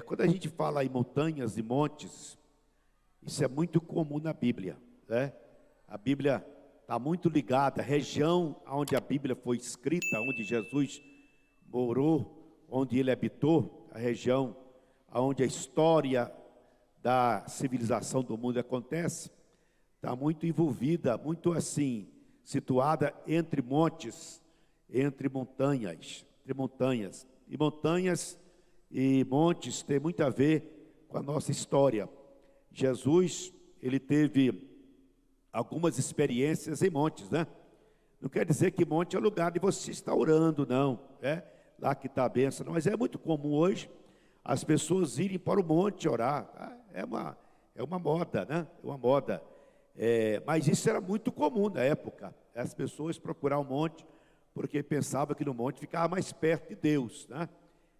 Quando a gente fala em montanhas e montes, isso é muito comum na Bíblia, né? A Bíblia está muito ligada à região onde a Bíblia foi escrita, onde Jesus morou, onde ele habitou, a região onde a história da civilização do mundo acontece, está muito envolvida, muito assim, situada entre montes, entre montanhas. E montanhas e montes tem muito a ver com a nossa história. Jesus, ele teve algumas experiências em montes, né? Não quer dizer que monte é o lugar de você estar orando, não. É lá que está a bênção, não. Mas é muito comum hoje as pessoas irem para o monte orar. É uma moda, né? É uma moda. Mas isso era muito comum na época. As pessoas procurar o monte porque pensavam que no monte ficava mais perto de Deus, né?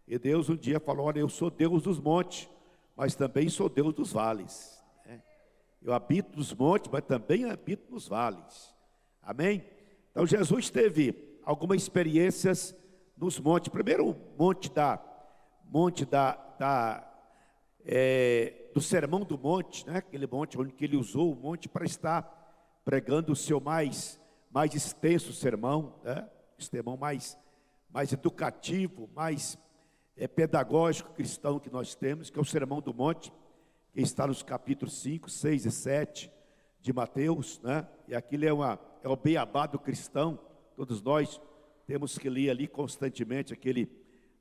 E Deus um dia falou: olha, eu sou Deus dos montes, mas também sou Deus dos vales, né? Eu habito nos montes, mas também habito nos vales. Amém? Então Jesus teve algumas experiências nos montes. Primeiro o monte do Sermão do Monte, né? Aquele monte onde ele usou o monte para estar pregando o seu mais extenso sermão, né? O sermão mais educativo, mais pedagógico cristão que nós temos, que é o Sermão do Monte, que está nos capítulos 5, 6 e 7 de Mateus, né? E aquilo é o beabá do cristão. Todos nós temos que ler ali constantemente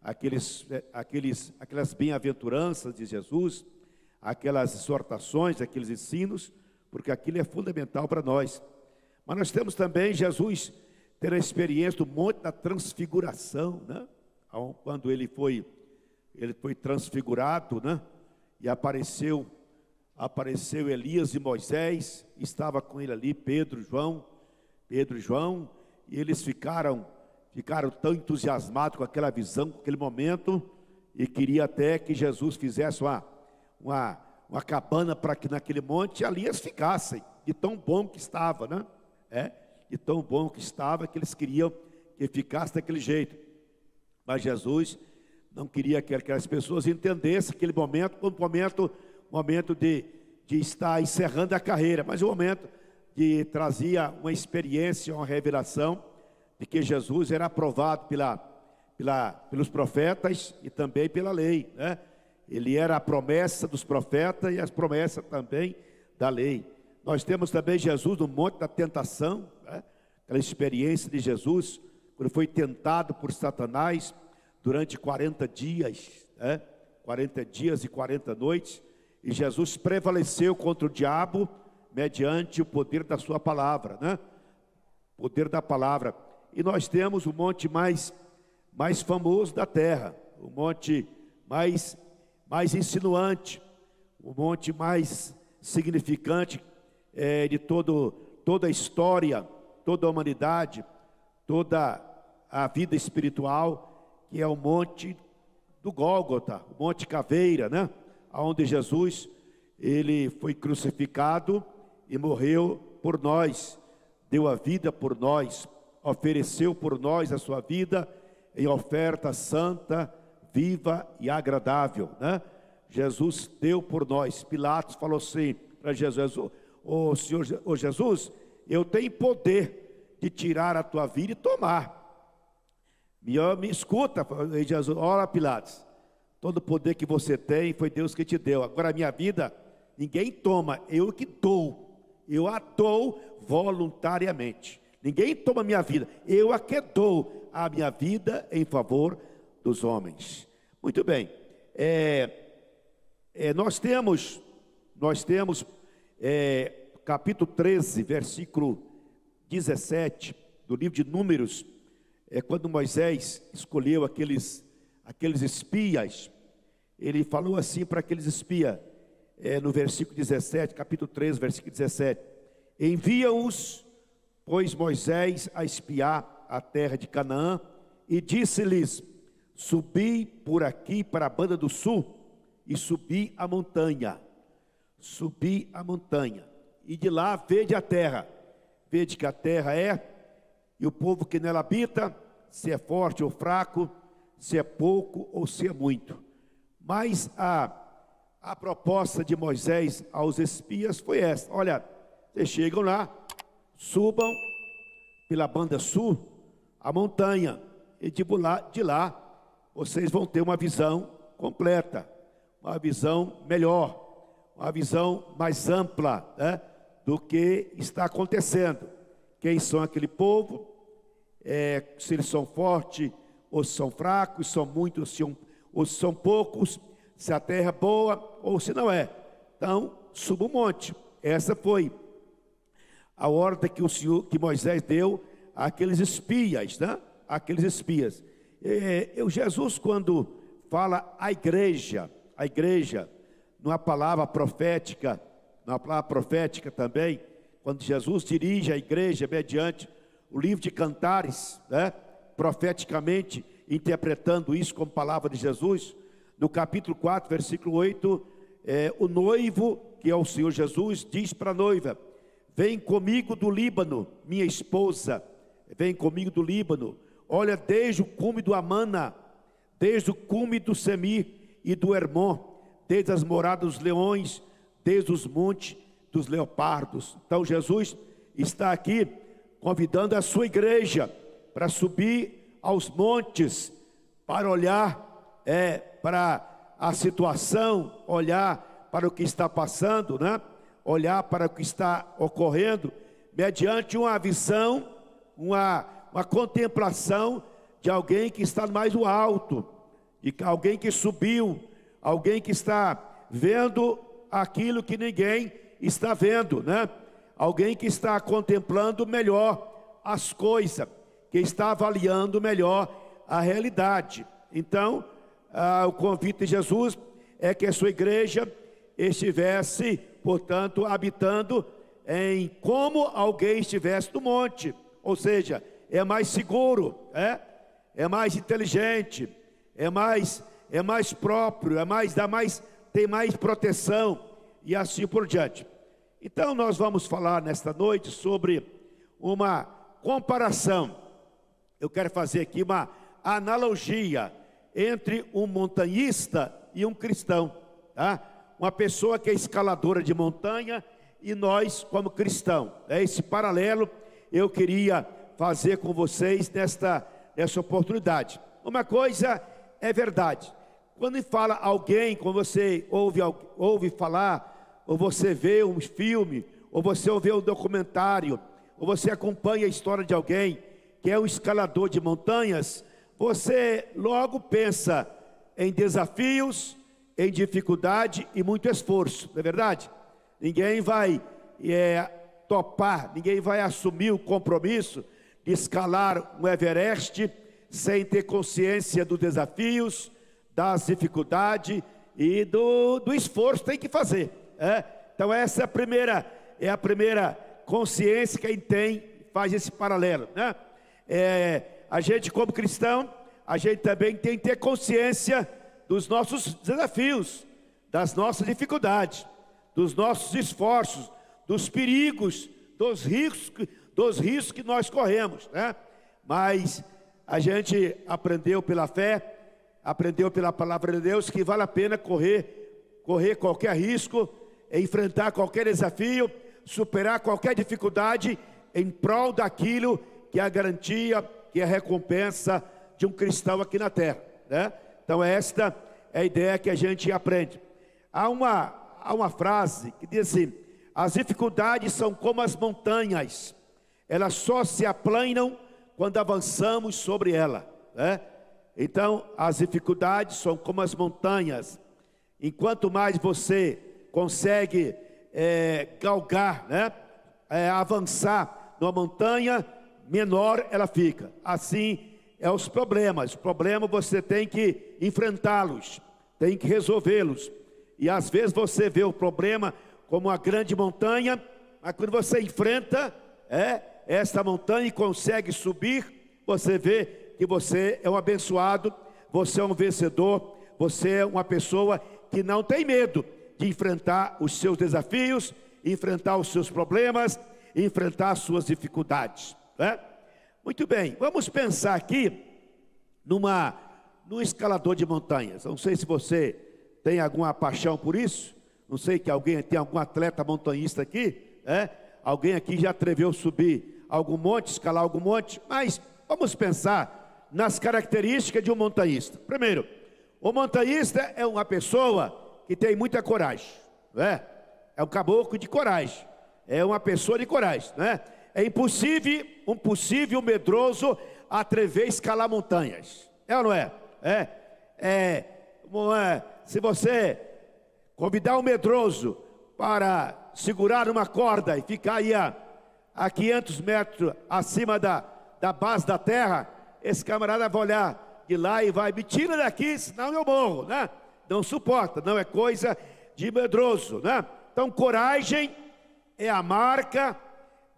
aquelas bem-aventuranças de Jesus, aquelas exortações, aqueles ensinos, porque aquilo é fundamental para nós. Mas nós temos também Jesus ter a experiência do Monte da Transfiguração, né? Quando ele foi transfigurado, né? E apareceu Elias e Moisés, estava com ele ali Pedro e João, e eles ficaram tão entusiasmados com aquela visão, com aquele momento, e queria até que Jesus fizesse uma cabana para que naquele monte ali eles ficassem, de tão bom que estava, né? De tão bom que estava, que eles queriam que ficasse daquele jeito. Mas Jesus não queria que aquelas pessoas entendessem aquele momento como momento de estar encerrando a carreira, mas o momento de trazia uma experiência, uma revelação de que Jesus era aprovado pelos profetas e também pela lei, né? Ele era a promessa dos profetas e as promessas também da lei. Nós temos também Jesus no Monte da Tentação, né? Aquela experiência de Jesus, quando foi tentado por Satanás durante 40 dias, né? 40 dias e 40 noites, e Jesus prevaleceu contra o diabo mediante o poder da sua palavra, né? Poder da palavra. E nós temos o monte mais famoso da terra, o monte mais insinuante, o monte mais significante de toda a história, toda a humanidade, toda a vida espiritual, que é o monte do Gólgota, o monte Caveira, né? Onde Jesus, ele foi crucificado e morreu por nós, deu a vida por nós, ofereceu por nós a sua vida em oferta santa, viva e agradável, né? Jesus deu por nós. Pilatos falou assim para Jesus: Senhor Jesus, eu tenho poder de tirar a tua vida e tomar. Me escuta, Jesus. Ora, Pilatos, todo o poder que você tem foi Deus que te deu. Agora a minha vida ninguém toma, eu que dou. Eu a dou voluntariamente. Ninguém toma a minha vida, eu a que dou a minha vida em favor dos homens. Muito bem. Nós temos capítulo 13, versículo 17 do livro de Números, quando Moisés escolheu aqueles espias, ele falou assim para aqueles espias, no versículo 17, capítulo 13, versículo 17: envia-os, pois, Moisés a espiar a terra de Canaã, e disse-lhes: subi por aqui para a banda do sul, e subi a montanha, e de lá vede a terra, vede que a terra e o povo que nela habita, se é forte ou fraco, se é pouco ou se é muito. Mas a proposta de Moisés aos espias foi essa: olha, vocês chegam lá, subam pela banda sul a montanha, e de lá vocês vão ter uma visão completa, uma visão melhor, uma visão mais ampla, né, do que está acontecendo. Quem são aquele povo, se eles são fortes ou se são fracos, se são muitos ou se são poucos, se a terra é boa ou se não é. Então, suba o monte. Essa foi a ordem que Moisés deu àqueles espias, né? Aqueles espias. Jesus, quando fala a igreja, numa palavra profética também, quando Jesus dirige a igreja mediante o livro de Cantares, né? Profeticamente interpretando isso como palavra de Jesus, no capítulo 4, versículo 8, o noivo, que é o Senhor Jesus, diz para a noiva: vem comigo do Líbano, minha esposa, vem comigo do Líbano, olha, desde o cume do Amana, desde o cume do Semir e do Hermon, desde as moradas dos leões, desde os montes dos leopardos. Então Jesus está aqui convidando a sua igreja para subir aos montes, para olhar para a situação, olhar para o que está passando, né? Olhar para o que está ocorrendo, mediante uma visão, uma contemplação de alguém que está mais no alto, de alguém que subiu, alguém que está vendo aquilo que ninguém está vendo, né? Alguém que está contemplando melhor as coisas, que está avaliando melhor a realidade. Então, o convite de Jesus é que a sua igreja estivesse, portanto, habitando em como alguém estivesse no monte, ou seja, é mais seguro, é mais inteligente, é mais próprio, tem mais proteção e assim por diante. Então nós vamos falar nesta noite sobre uma comparação. Eu quero fazer aqui uma analogia entre um montanhista e um cristão, tá? Uma pessoa que é escaladora de montanha e nós como cristão. Esse paralelo eu queria fazer com vocês nessa oportunidade. Uma coisa é verdade: quando fala alguém, quando você ouve falar, ou você vê um filme, ou você ouve um documentário, ou você acompanha a história de alguém que é um escalador de montanhas, você logo pensa em desafios, em dificuldade e muito esforço, não é verdade? Ninguém vai topar, ninguém vai assumir o compromisso de escalar um Everest sem ter consciência dos desafios, das dificuldades e do esforço que tem que fazer. Então essa é a primeira consciência que a gente tem, faz esse paralelo, né? A gente como cristão, a gente também tem que ter consciência dos nossos desafios, das nossas dificuldades, dos nossos esforços, dos perigos, dos riscos que nós corremos, né? Mas a gente aprendeu pela fé, aprendeu pela palavra de Deus que vale a pena correr qualquer risco, enfrentar qualquer desafio, superar qualquer dificuldade em prol daquilo que é a garantia, que é a recompensa de um cristão aqui na terra, né? Então esta é a ideia que a gente aprende. Há uma frase que diz assim: as dificuldades são como as montanhas, elas só se aplanam quando avançamos sobre ela, né? Então as dificuldades são como as montanhas, enquanto mais você consegue galgar, né? Avançar numa montanha, menor ela fica. Assim os problemas você tem que enfrentá-los, tem que resolvê-los. E às vezes você vê o problema como uma grande montanha, mas quando você enfrenta essa montanha e consegue subir, você vê que você é um abençoado, você é um vencedor, você é uma pessoa que não tem medo de enfrentar os seus desafios, enfrentar os seus problemas, enfrentar as suas dificuldades, né? Muito bem, vamos pensar aqui num escalador de montanhas. Não sei se você tem alguma paixão por isso? Não sei que alguém tem algum atleta montanhista aqui, Alguém aqui já atreveu subir algum monte, escalar algum monte? Mas vamos pensar nas características de um montanhista. Primeiro, o montanhista é uma pessoa que tem muita coragem, É um caboclo de coragem, é uma pessoa de coragem, É impossível um possível medroso atrever a escalar montanhas, ou não é? Se você convidar um medroso para segurar uma corda e ficar aí a 500 metros acima da base da terra, esse camarada vai olhar de lá e vai, me tira daqui, senão eu morro, Não suporta, não é coisa de medroso, Então, coragem é a marca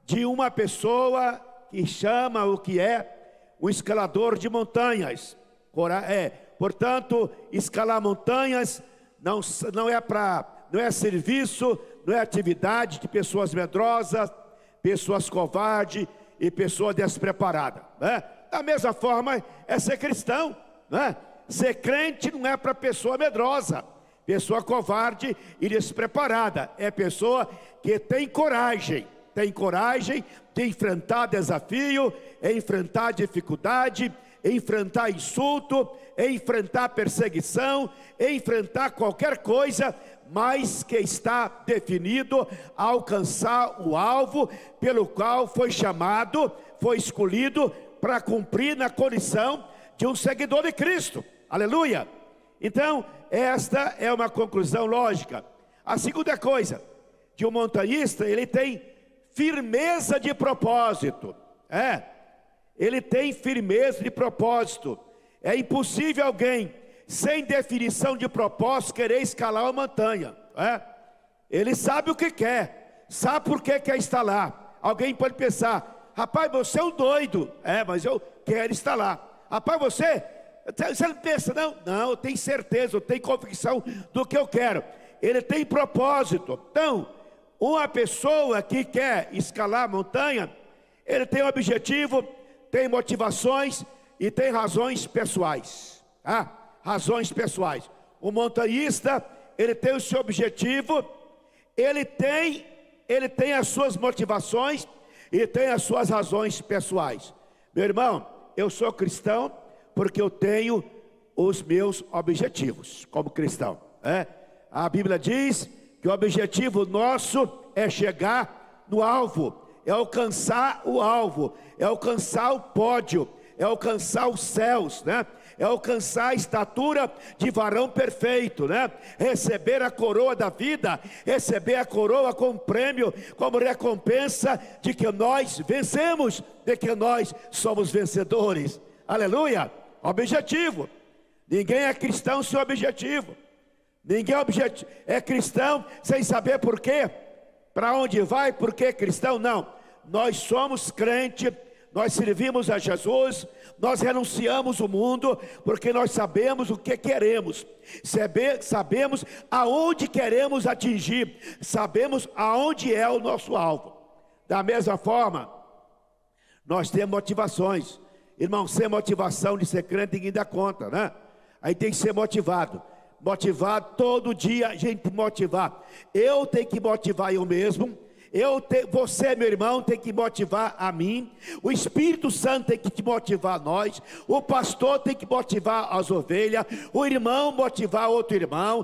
de uma pessoa que chama o que é um escalador de montanhas. Portanto, escalar montanhas não é serviço, não é atividade de pessoas medrosas, pessoas covardes e pessoas despreparadas, Da mesma forma, é ser cristão, Ser crente não é para pessoa medrosa, pessoa covarde e despreparada. É pessoa que tem coragem de enfrentar desafio, enfrentar dificuldade, enfrentar insulto, enfrentar perseguição, enfrentar qualquer coisa, mas que está definido a alcançar o alvo pelo qual foi chamado, foi escolhido para cumprir na condição de um seguidor de Cristo. Aleluia! Então, esta é uma conclusão lógica. A segunda coisa, de um montanhista, ele tem firmeza de propósito. Ele tem firmeza de propósito. É impossível alguém sem definição de propósito querer escalar uma montanha. Ele sabe o que quer, sabe por que quer estar lá. Alguém pode pensar, rapaz, você é um doido. Mas eu quero estar lá. Rapaz, você não pensa, não, eu tenho certeza, eu tenho convicção do que eu quero. Ele tem propósito. Então, uma pessoa que quer escalar a montanha, ele tem um objetivo, tem motivações e tem razões pessoais. Razões pessoais. O montanhista, ele tem o seu objetivo, ele tem as suas motivações e tem as suas razões pessoais. Meu irmão, eu sou cristão porque eu tenho os meus objetivos como cristão. A Bíblia diz que o objetivo nosso é chegar no alvo, é alcançar o alvo, é alcançar o pódio, é alcançar os céus, É alcançar a estatura de varão perfeito, Receber a coroa da vida, receber a coroa como prêmio, como recompensa de que nós vencemos, de que nós somos vencedores. Aleluia! Objetivo. Ninguém é cristão sem objetivo. Ninguém é cristão sem saber por quê, para onde vai, por que cristão. Não, nós somos crente, nós servimos a Jesus, nós renunciamos o mundo, porque nós sabemos o que queremos, sabemos aonde queremos atingir, sabemos aonde é o nosso alvo. Da mesma forma, nós temos motivações. Irmão, sem motivação de ser crente ninguém dá conta, Aí tem que ser motivado todo dia, a gente motivar. Eu tenho que motivar eu mesmo. Você, meu irmão, tem que motivar a mim. O Espírito Santo tem que te motivar a nós. O pastor tem que motivar as ovelhas. O irmão motivar outro irmão.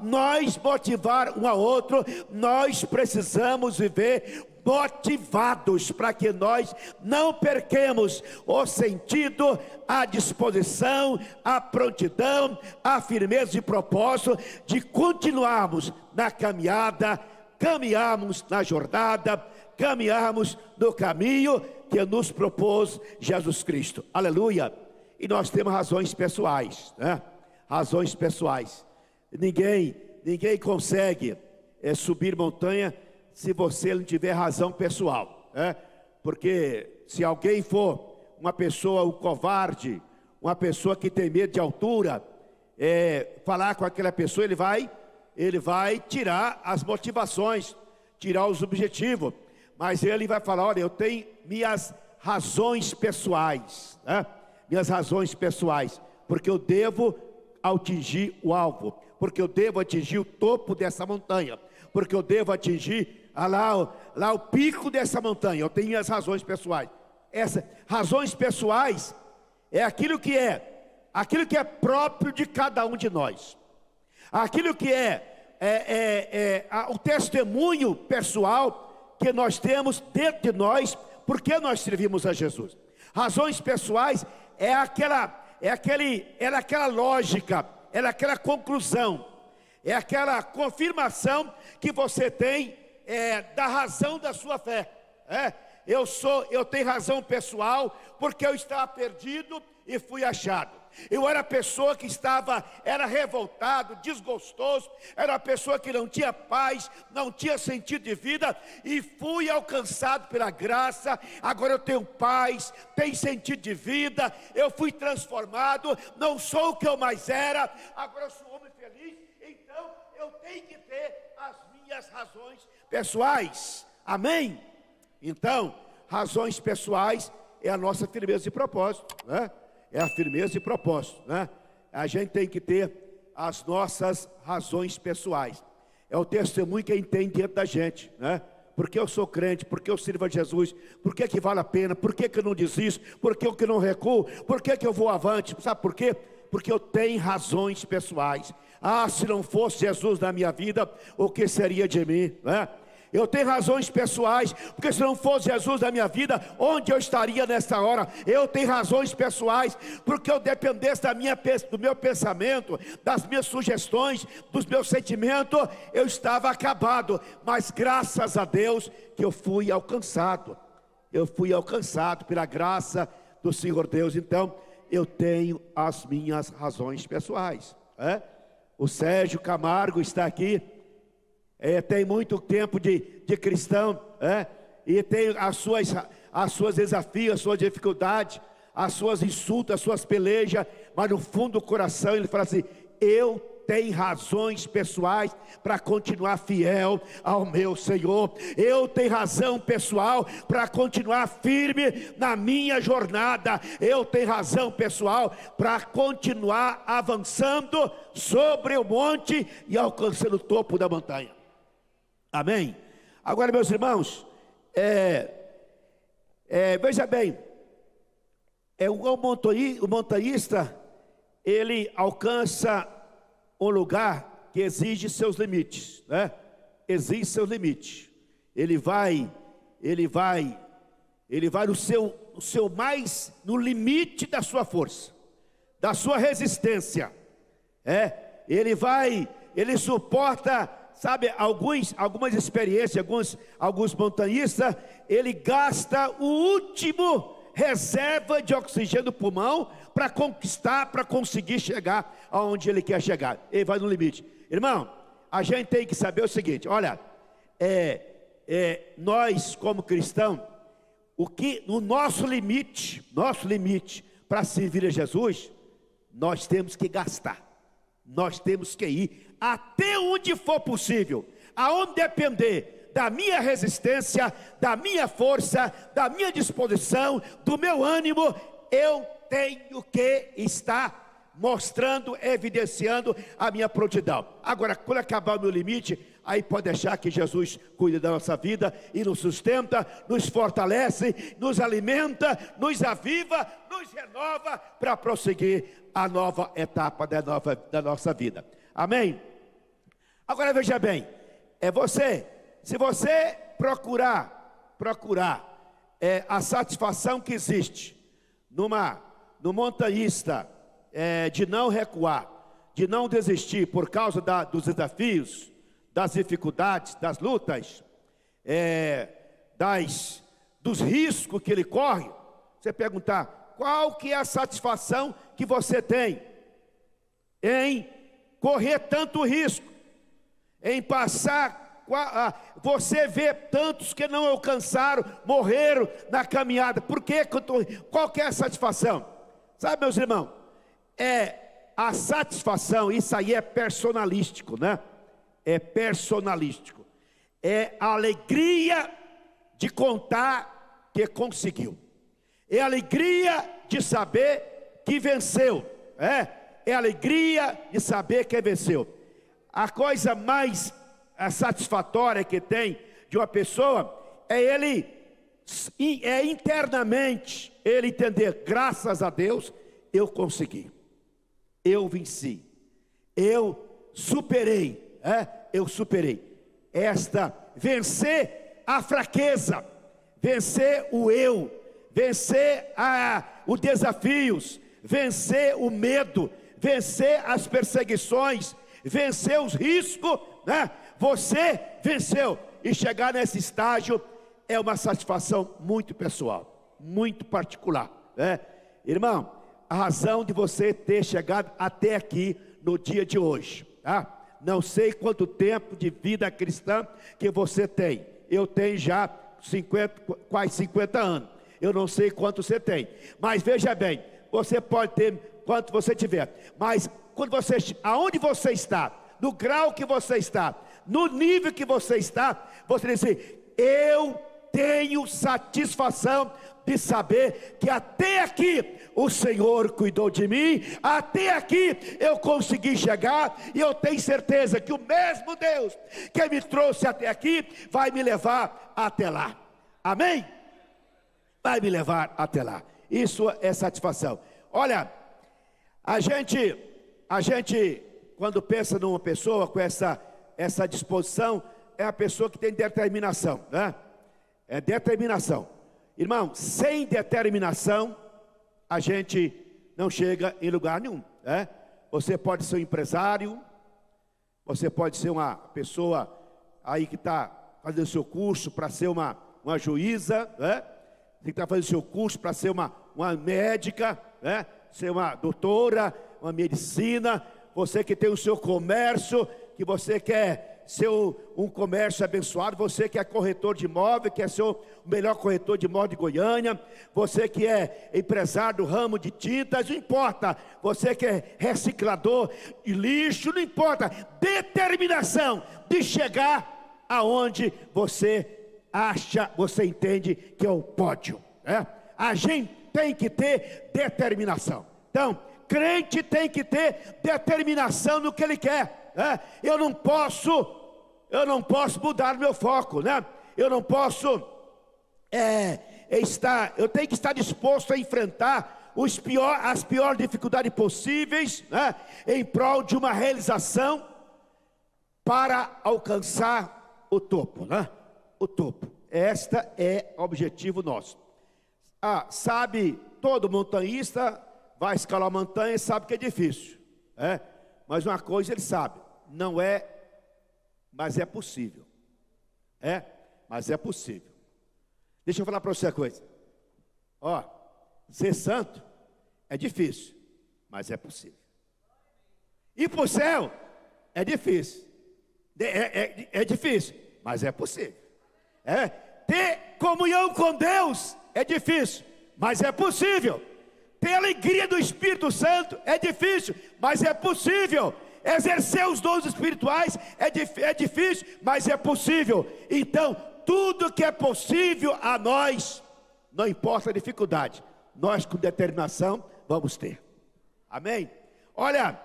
Nós motivar um ao outro. Nós precisamos viver motivados para que nós não percamos o sentido, a disposição, a prontidão, a firmeza de propósito de continuarmos na caminhada, caminharmos na jornada, caminharmos no caminho que nos propôs Jesus Cristo. Aleluia! E nós temos razões pessoais, Razões pessoais. Ninguém consegue subir montanha se você não tiver razão pessoal, Porque se alguém for uma pessoa um covarde, uma pessoa que tem medo de altura, falar com aquela pessoa, ele vai tirar as motivações, tirar os objetivos, mas ele vai falar, olha, eu tenho minhas razões pessoais, minhas razões pessoais, porque eu devo atingir o alvo, porque eu devo atingir o topo dessa montanha, porque eu devo atingir lá o pico dessa montanha. Eu tenho as razões pessoais. Essas razões pessoais é aquilo que é próprio de cada um de nós, aquilo que o testemunho pessoal que nós temos dentro de nós, porque nós servimos a Jesus. Razões pessoais é aquela lógica, é aquela conclusão, é aquela confirmação que você tem da razão da sua fé. Eu tenho razão pessoal porque eu estava perdido e fui achado. Eu era pessoa que era revoltado, desgostoso, era uma pessoa que não tinha paz, não tinha sentido de vida, e fui alcançado pela graça. Agora eu tenho paz, tenho sentido de vida, eu fui transformado, não sou o que eu mais era, agora eu sou um homem feliz. Então eu tenho que ter as minhas razões pessoais, amém? Então, razões pessoais é a nossa firmeza de propósito, né? É a firmeza de propósito, né? A gente tem que ter as nossas razões pessoais. É o testemunho que tem dentro da gente, né? Porque eu sou crente, porque eu sirvo a Jesus, porque que vale a pena, porque que eu não desisto, porque eu que não recuo, porque que eu vou avante. Sabe por quê? Porque eu tenho razões pessoais. Se não fosse Jesus na minha vida, o que seria de mim, né? Eu tenho razões pessoais, porque se não fosse Jesus na minha vida, onde eu estaria nessa hora? Eu tenho razões pessoais, porque eu dependesse do meu pensamento, das minhas sugestões, dos meus sentimentos, eu estava acabado. Mas graças a Deus que eu fui alcançado pela graça do Senhor Deus. Então eu tenho as minhas razões pessoais, né? O Sérgio Camargo está aqui. Tem muito tempo de cristão, e tem as suas desafios, as suas dificuldades, as suas insultas, as suas pelejas, mas no fundo do coração ele fala assim: eu tenho razões pessoais para continuar fiel ao meu Senhor. Eu tenho razão pessoal para continuar firme na minha jornada. Eu tenho razão pessoal para continuar avançando sobre o monte e alcançando o topo da montanha. Amém? Agora, meus irmãos, veja bem, o montanhista, ele alcança um lugar que exige seus limites, né? Exige seus limites. Ele vai no limite da sua força, da sua resistência. Ele suporta, sabe, algumas experiências, alguns montanhistas, ele gasta o último reserva de oxigênio do pulmão para conseguir chegar aonde ele quer chegar. Ele vai no limite. Irmão, a gente tem que saber o seguinte: olha, nós como cristãos, no nosso limite para servir a Jesus, nós temos que gastar, nós temos que ir até onde for possível, aonde depender da minha resistência, da minha força, da minha disposição, do meu ânimo. Eu tenho que estar mostrando, evidenciando a minha prontidão. Agora, quando acabar o meu limite, aí pode deixar que Jesus cuide da nossa vida e nos sustenta, nos fortalece, nos alimenta, nos aviva, nos renova para prosseguir a nova etapa da nossa vida. Amém? Agora veja bem, se você procurar a satisfação que existe no montanhista, de não recuar, de não desistir por causa dos desafios, das dificuldades, das lutas, dos riscos que ele corre, você perguntar: qual que é a satisfação que você tem em correr tanto risco, em passar? Você vê tantos que não alcançaram, morreram na caminhada. Por quê? Qual que é a satisfação? Sabe, meus irmãos, a satisfação, isso aí é personalístico, né? É personalístico. É a alegria de contar que conseguiu. É a alegria de saber que venceu. É a alegria de saber que venceu. A coisa mais satisfatória que tem de uma pessoa é ele, internamente, ele entender, graças a Deus, eu consegui, eu venci, eu superei, vencer a fraqueza, vencer o eu, vencer os desafios, vencer o medo, vencer as perseguições, vencer os riscos, né? Você venceu, e chegar nesse estágio é uma satisfação muito pessoal, muito particular, né? Irmão, a razão de você ter chegado até aqui no dia de hoje, tá? Não sei quanto tempo de vida cristã que você tem. Eu tenho já quase 50 anos. Eu não sei quanto você tem. Mas veja bem, você pode ter quanto você tiver. Mas quando aonde você está, no grau que você está, no nível que você está, você diz assim, eu tenho satisfação de saber que até aqui o Senhor cuidou de mim, até aqui eu consegui chegar, e eu tenho certeza que o mesmo Deus que me trouxe até aqui, vai me levar até lá, amém? Vai me levar até lá, isso é satisfação. Olha, a gente quando pensa numa pessoa com essa disposição, é a pessoa que tem determinação, né? É determinação. Irmão, sem determinação, a gente não chega em lugar nenhum, né? Você pode ser um empresário, você pode ser uma pessoa aí que está fazendo seu curso para ser uma juíza, né? Você que está fazendo seu curso para ser uma médica, né? Ser uma doutora, uma medicina. Você que tem o seu comércio, que você quer ser um comércio abençoado, você que é corretor de imóvel, quer ser o melhor corretor de imóvel de Goiânia, você que é empresário do ramo de tintas, não importa, você que é reciclador de lixo, não importa, determinação de chegar aonde você acha, você entende que é o pódio, né? A gente tem que ter determinação. Então, crente tem que ter determinação no que ele quer, né? Eu não posso mudar meu foco, né? Eu não posso eu tenho que estar disposto a enfrentar as piores dificuldades possíveis, né? Em prol de uma realização para alcançar o topo, né? O topo. Este é o objetivo nosso. Sabe, todo montanhista vai escalar a montanha e sabe que é difícil, mas uma coisa ele sabe, não é, mas é possível, mas é possível. Deixa eu falar para você uma coisa, ser santo é difícil, mas é possível. Ir para o céu é difícil, é difícil, mas é possível. Ter comunhão com Deus é difícil, mas é possível. Ter alegria do Espírito Santo é difícil, mas é possível. Exercer os dons espirituais é difícil, mas é possível. Então, tudo que é possível a nós, não importa a dificuldade, nós com determinação vamos ter. Amém? Olha,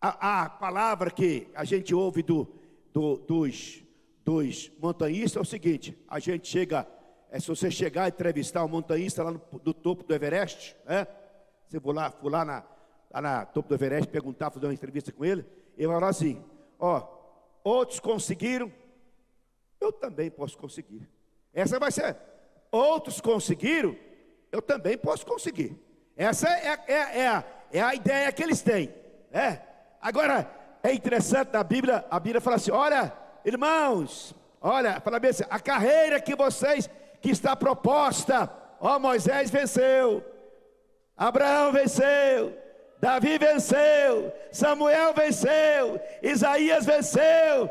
a palavra que a gente ouve dos montanhistas é o seguinte: a gente chega, se você chegar e entrevistar um montanhista lá no topo do Everest, você for lá na topo do Everest, perguntar, fazer uma entrevista com ele, ele vai falar assim: outros conseguiram, eu também posso conseguir. Essa vai ser, outros conseguiram, eu também posso conseguir. Essa é a ideia que eles têm. Agora, é interessante na Bíblia, a Bíblia fala assim: olha, irmãos, fala bem assim, a carreira que está proposta, Moisés venceu, Abraão venceu, Davi venceu, Samuel venceu, Isaías venceu,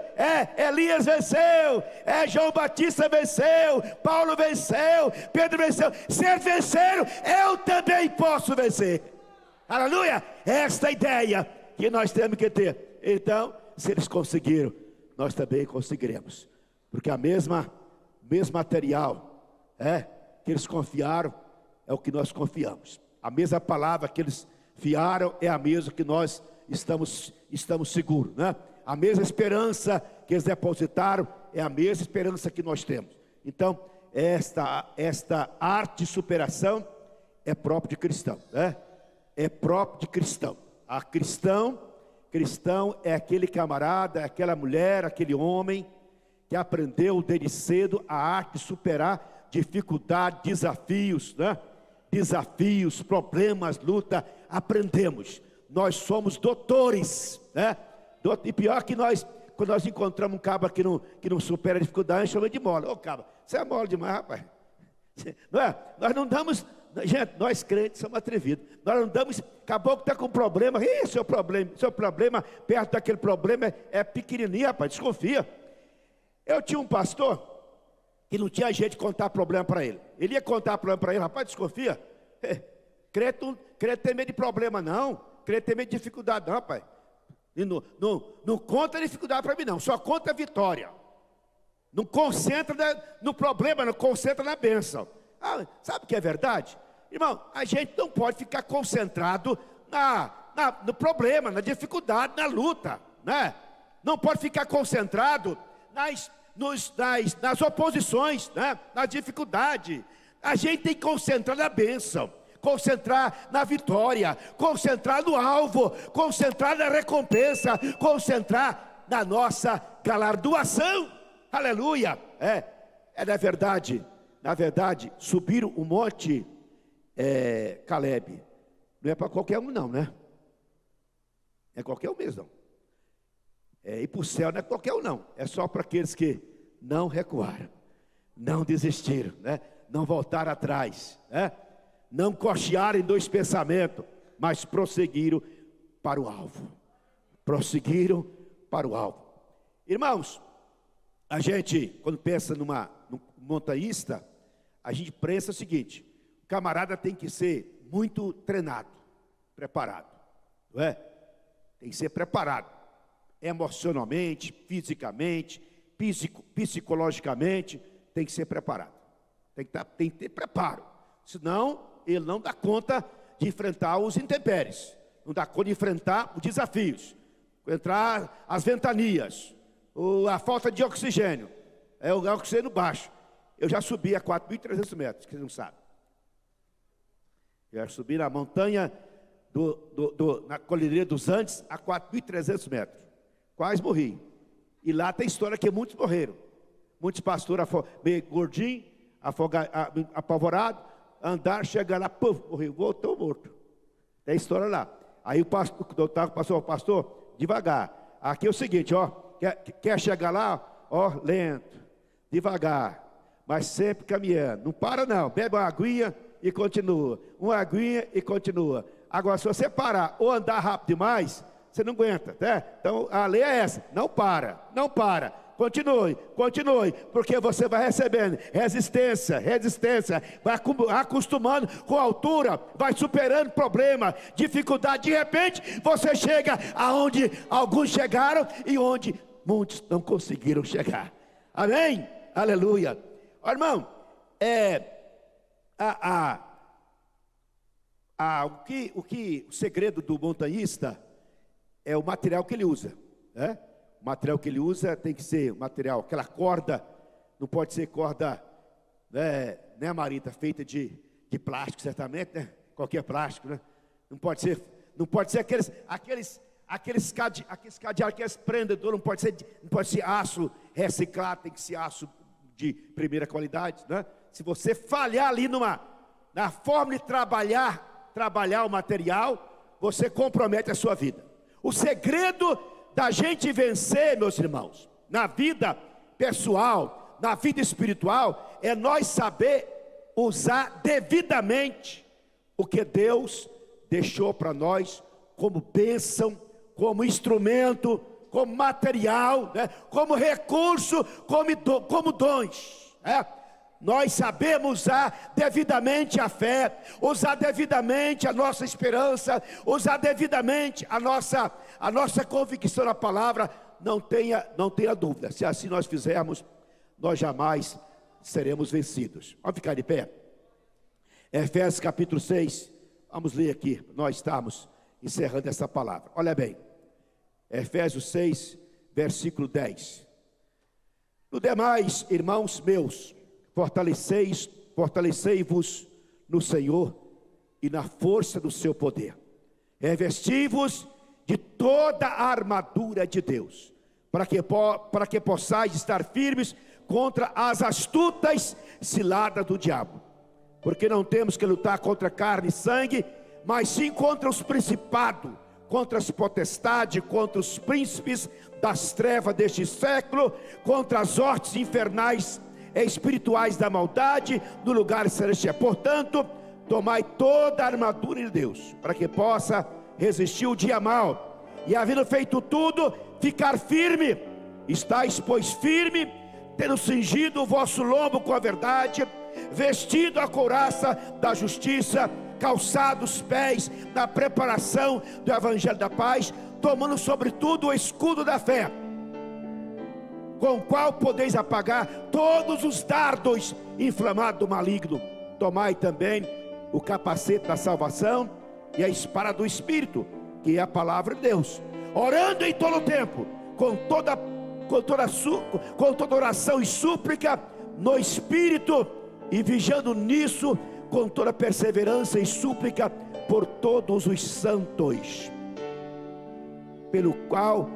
Elias venceu, João Batista venceu, Paulo venceu, Pedro venceu. Se eles venceram, eu também posso vencer. Aleluia! Esta é a ideia que nós temos que ter. Então, se eles conseguiram, nós também conseguiremos, porque a mesmo material que eles confiaram é o que nós confiamos. A mesma palavra que eles fiaram é a mesma que nós estamos seguros, né? A mesma esperança que eles depositaram é a mesma esperança que nós temos. Então, esta arte de superação é próprio de cristão, né? É próprio de cristão. A cristão é aquele camarada, aquela mulher, aquele homem que aprendeu desde cedo a arte de superar dificuldades, desafios, né? Desafios, problemas, luta, aprendemos. Nós somos doutores, né? E pior que quando nós encontramos um cabra que não supera a dificuldade, a gente chama de mole. Ô cabra, você é mole demais, rapaz. Não é? Nós não damos, gente, nós crentes somos atrevidos. Nós não damos, caboclo está com problema, seu problema perto daquele problema é pequenininho, rapaz, desconfia. Eu tinha um pastor que não tinha jeito de contar problema para ele. Ele ia contar problema para ele, rapaz, desconfia. Crente tem medo de problema não, crente tem medo de dificuldade não, rapaz. E não conta dificuldade para mim não, só conta vitória. Não concentra no problema, não concentra na bênção. Sabe o que é verdade? Irmão, a gente não pode ficar concentrado no problema, na dificuldade, na luta, né? Não pode ficar concentrado nas oposições, né? Na dificuldade. A gente tem que concentrar na bênção, concentrar na vitória, concentrar no alvo, concentrar na recompensa, concentrar na nossa galardoação. Aleluia. Na verdade, subir o monte Caleb não é para qualquer um não, né? É qualquer um mesmo não. Ir para o céu não é qualquer um não, é só para aqueles que não recuaram, não desistiram, né? Não voltaram atrás, né? Não cochearam em dois pensamentos, mas prosseguiram para o alvo. Prosseguiram para o alvo. Irmãos, a gente, quando pensa num montanhista, a gente pensa o seguinte: o camarada tem que ser muito treinado, preparado, não é? Tem que ser preparado, emocionalmente, fisicamente, psicologicamente, tem que ser preparado. Tem que ter preparo, senão ele não dá conta de enfrentar os intempéries, não dá conta de enfrentar os desafios, entrar as ventanias, a falta de oxigênio, o oxigênio baixo. Eu já subi a 4.300 metros, que você não sabe. Eu já subi na montanha, na Cordilheira dos Andes, a 4.300 metros. Quase morri. E lá tem história que muitos morreram. Muitos pastores meio gordinhos, apavorados, andaram, chegaram lá, puf, morreu, voltou morto. Tem história lá. Aí o pastor, devagar. Aqui é o seguinte, ó, quer chegar lá, ó, lento, devagar, mas sempre caminhando. Não para não, bebe uma aguinha e continua. Uma aguinha e continua. Agora, se você parar ou andar rápido demais, você não aguenta, tá? Então a lei é essa, não para, continue, porque você vai recebendo resistência, vai acostumando com a altura, vai superando problema, dificuldade, de repente você chega aonde alguns chegaram e onde muitos não conseguiram chegar. Amém? Aleluia. Ó, irmão, o segredo do montanhista é o material que ele usa, né? O material que ele usa tem que ser material, aquela corda, não pode ser corda, né, Marita, feita de plástico, certamente, né? Qualquer plástico, né? Não pode ser aqueles cadeados, aqueles prendedores, não pode ser aço reciclado, tem que ser aço de primeira qualidade, né? Se você falhar ali na forma de trabalhar o material, você compromete a sua vida. O segredo da gente vencer, meus irmãos, na vida pessoal, na vida espiritual, é nós saber usar devidamente o que Deus deixou para nós como bênção, como instrumento, como material, né? Como recurso, como dons, né? Nós sabemos usar devidamente a fé, usar devidamente a nossa esperança, usar devidamente a nossa convicção na palavra. Não tenha dúvida, se assim nós fizermos, nós jamais seremos vencidos. Vamos ficar de pé. Efésios capítulo 6, vamos ler aqui, nós estamos encerrando essa palavra. Olha bem, Efésios 6, versículo 10. No demais, irmãos meus, fortalecei-vos no Senhor e na força do seu poder. Revesti-vos de toda a armadura de Deus, para que possais estar firmes contra as astutas ciladas do diabo. Porque não temos que lutar contra carne e sangue, mas sim contra os principados, contra as potestades, contra os príncipes das trevas deste século, contra as hostes infernais e espirituais da maldade no lugar celestial. Portanto, tomai toda a armadura de Deus, para que possa resistir o dia mau, e havendo feito tudo, ficar firme. Estais, pois, firme, tendo cingido o vosso lombo com a verdade, vestido a couraça da justiça, calçados os pés na preparação do evangelho da paz, tomando sobretudo o escudo da fé, com o qual podeis apagar todos os dardos inflamados do maligno. Tomai também o capacete da salvação e a espada do Espírito, que é a palavra de Deus, orando em todo o tempo, com toda oração e súplica no Espírito, e vigiando nisso com toda perseverança e súplica por todos os santos, pelo qual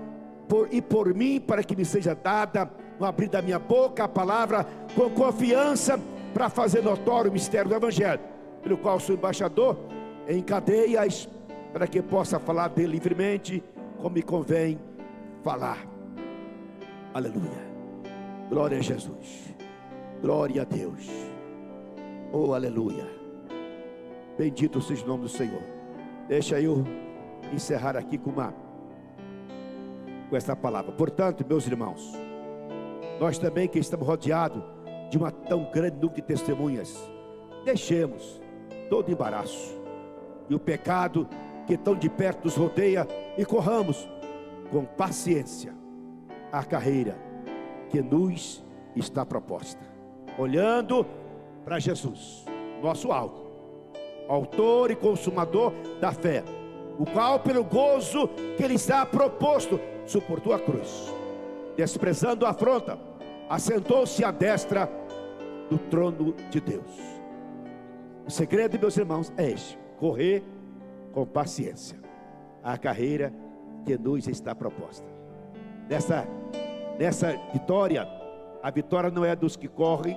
por mim, para que me seja dada no abrir da minha boca a palavra com confiança, para fazer notório o mistério do evangelho, pelo qual sou embaixador em cadeias, para que possa falar dele livremente, como me convém falar. Aleluia, glória a Jesus, glória a Deus, oh aleluia, bendito seja o nome do Senhor. Deixa eu encerrar aqui com essa palavra. Portanto, meus irmãos, nós também que estamos rodeados de uma tão grande número de testemunhas, deixemos todo embaraço e o pecado que tão de perto nos rodeia, e corramos com paciência a carreira que nos está proposta, olhando para Jesus, nosso alvo, autor e consumador da fé, o qual pelo gozo que lhe está proposto suportou a cruz, desprezando a afronta, assentou-se à destra do trono de Deus. O segredo, meus irmãos, é este: correr com paciência a carreira que nos está proposta. Nessa vitória, a vitória não é dos que correm,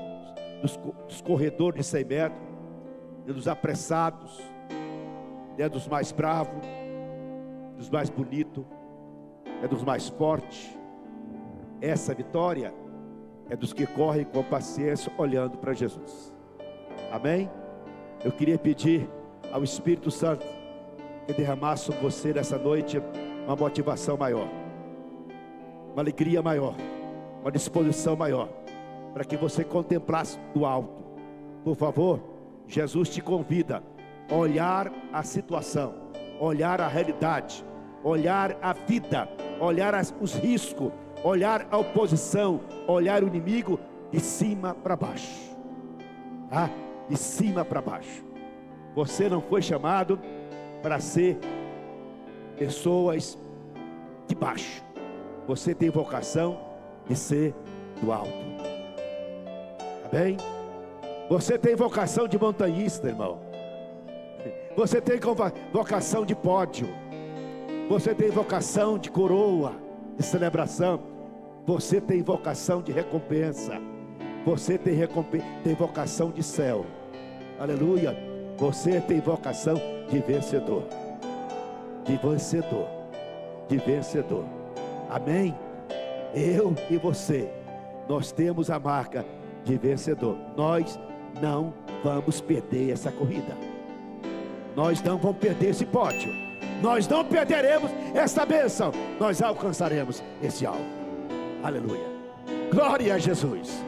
dos corredores de 100 metros, nem dos apressados, nem dos mais bravos, dos mais bonitos, é dos mais fortes. Essa vitória é dos que correm com paciência, olhando para Jesus. Amém? Eu queria pedir ao Espírito Santo que derramasse sobre você nessa noite uma motivação maior, uma alegria maior, uma disposição maior, para que você contemplasse do alto. Por favor, Jesus te convida a olhar a situação, olhar a realidade, olhar a vida, olhar os riscos, olhar a oposição, olhar o inimigo de cima para baixo, tá? De cima para baixo. Você não foi chamado para ser pessoas de baixo. Você tem vocação de ser do alto. Tá bem? Você tem vocação de montanhista, irmão. Você tem vocação de pódio. Você tem vocação de coroa, de celebração. Você tem vocação de recompensa. Você tem vocação de céu. Aleluia. Você tem vocação de vencedor. De vencedor. De vencedor. Amém? Eu e você, nós temos a marca de vencedor. Nós não vamos perder essa corrida. Nós não vamos perder esse pódio. Nós não perderemos essa bênção. Nós alcançaremos esse alvo. Aleluia. Glória a Jesus.